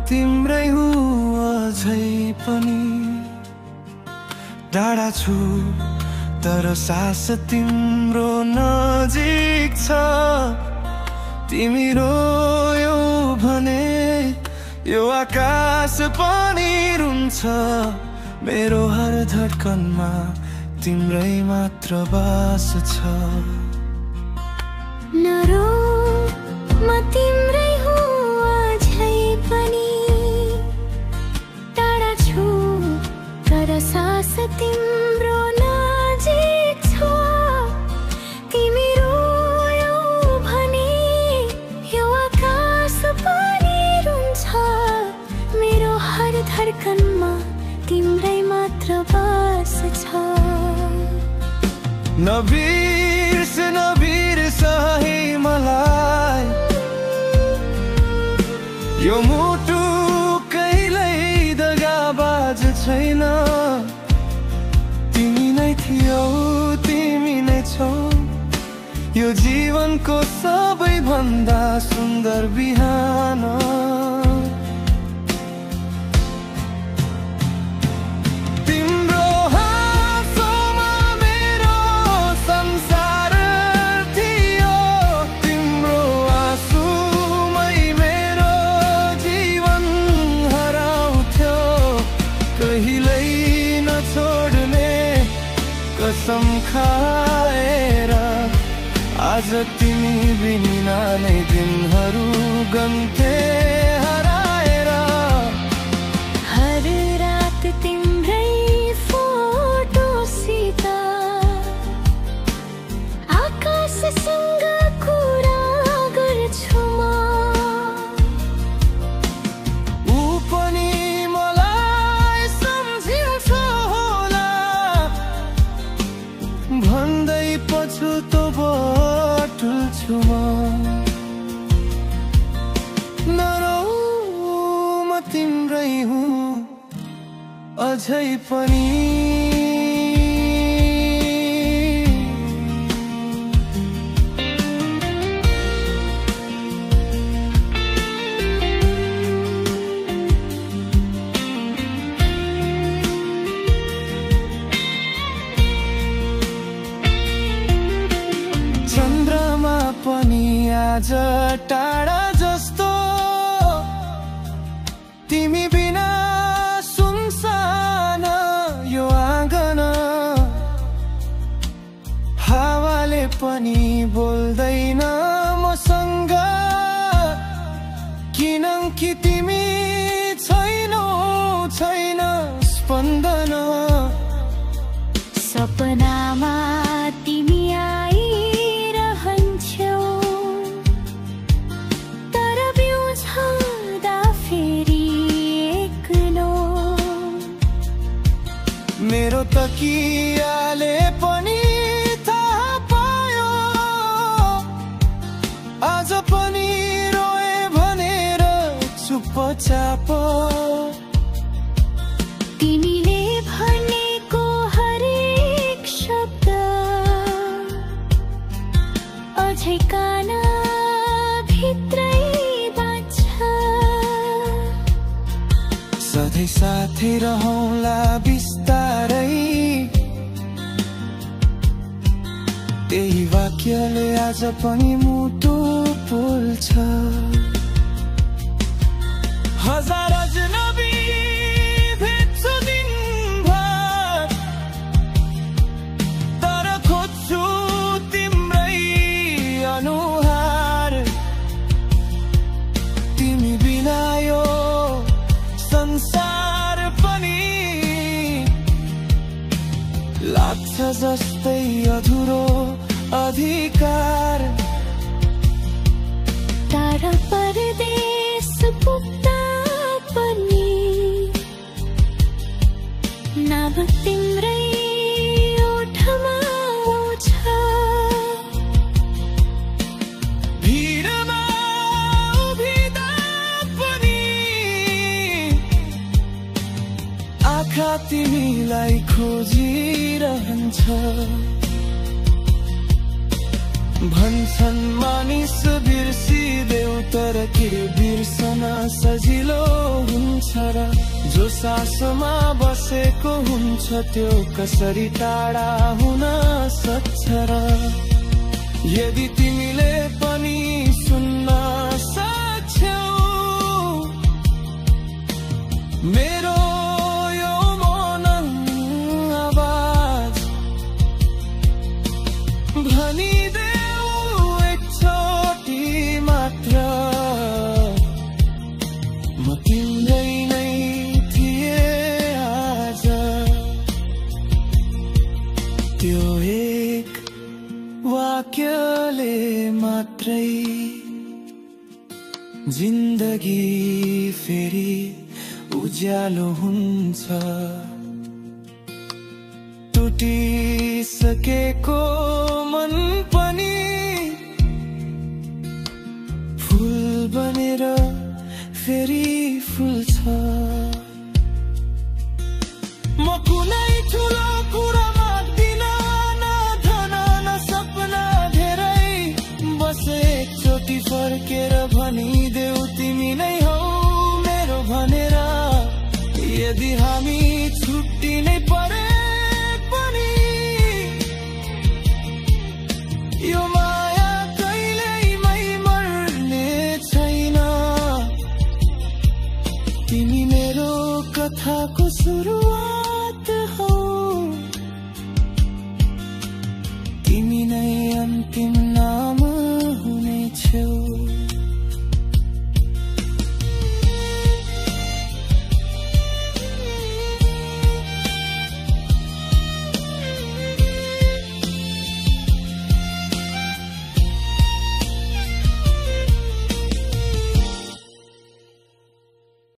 तिम्रै हुँ अझै पनि टाढा छु तर सास तिम्रो नजिक छ तिमी रोयौ भने यो आकाश पनि रुन्छ मेरो हर धड्कनमा तिम्रै मात्र बास छ नरो म तिम्रै हुँ अझै पनि टाढा छु तर सास तिम्रो नजिक छ तिमी रोयौ भने यो आकाश पनि रुन्छ मेरो हर धड्कनमा तिम्रै मात्र बास छ नबिर्स है मलाई यो मुटु कहिल्यै दगाबाज छैन तिमी नै थियौ तिमी नै छौ यो जीवनको सबैभन्दा सुन्दर बिहान कसम खाएर आज तिमी बिना नै दिनहरू गन्थे हराएर हर रात तिम्रै फोटोसित आकाशसँग कुरा गर्छु म ऊ पनि मलाई सम्झिन्छ होला भन्दै पछुतो बटुल्छु म नरो म तिम्रै हुँ अझै पनि चन्द्रमा पनि आज टाढा जस्तो तिमी बिना सुनसान यो आँगन हावाले पनि बोल्दैन मसँग किनकि तिमी छैनौ छैन स्पन्दन सपनामा तिमी मेरो तकियाले पनि थाहा पायो आज पनि रोए भनेर चुपचाप तिमीले भनेको हरेक शब्द अझै कान भित्रै बाँच्छ सधैँ साथै रहौँला बिस्तारै त्यही वाक्यले आज पनि मुटु पोल्छ हजार अजनबी भेट्छु दिनभर तर खोज्छु तिम्रै अनुहार तिमी बिना यो संसार पनि लाग्छ जस्तै अधुरो अधिकार टाढा परदेश पुग्दा पनि नाम तिम्रै ओठमा आउँछ भिडमा उभिँदा पनि आँखा तिमीलाई खोजिरहन्छ भन्छन् मानिस बिर्सिदेऊ तर के बिर्सन सजिलो हुन्छ र जो सासमा बसेको हुन्छ त्यो कसरी टाढा हुन सक्छ र यदि तिमीले पनि सुन्न सक्छौ मेरो यो मौन आवाज भनिदेऊ एकचोटि मात्र म तिम्रै नै थिएँ आज त्यो एक वाक्यले मात्रै जिन्दगी फेरि उज्यालो हुन्छ टुटिसकेको मन पनि फुल बनेर फेरि फुल्छ म कुनै ठुलो कुरा माग्दिन न धन न सपना धेरै बस एकचोटि फर्केर भनिदेऊ तिमी नै हौ मेरो भनेर यदि हामी छुट्टिनै परे पनि यो माया कहिल्यै मर्ने छैन तिमी मेरो कथाको सुरुवात हौ तिमी नै अन्तिम नाम हुनेछौ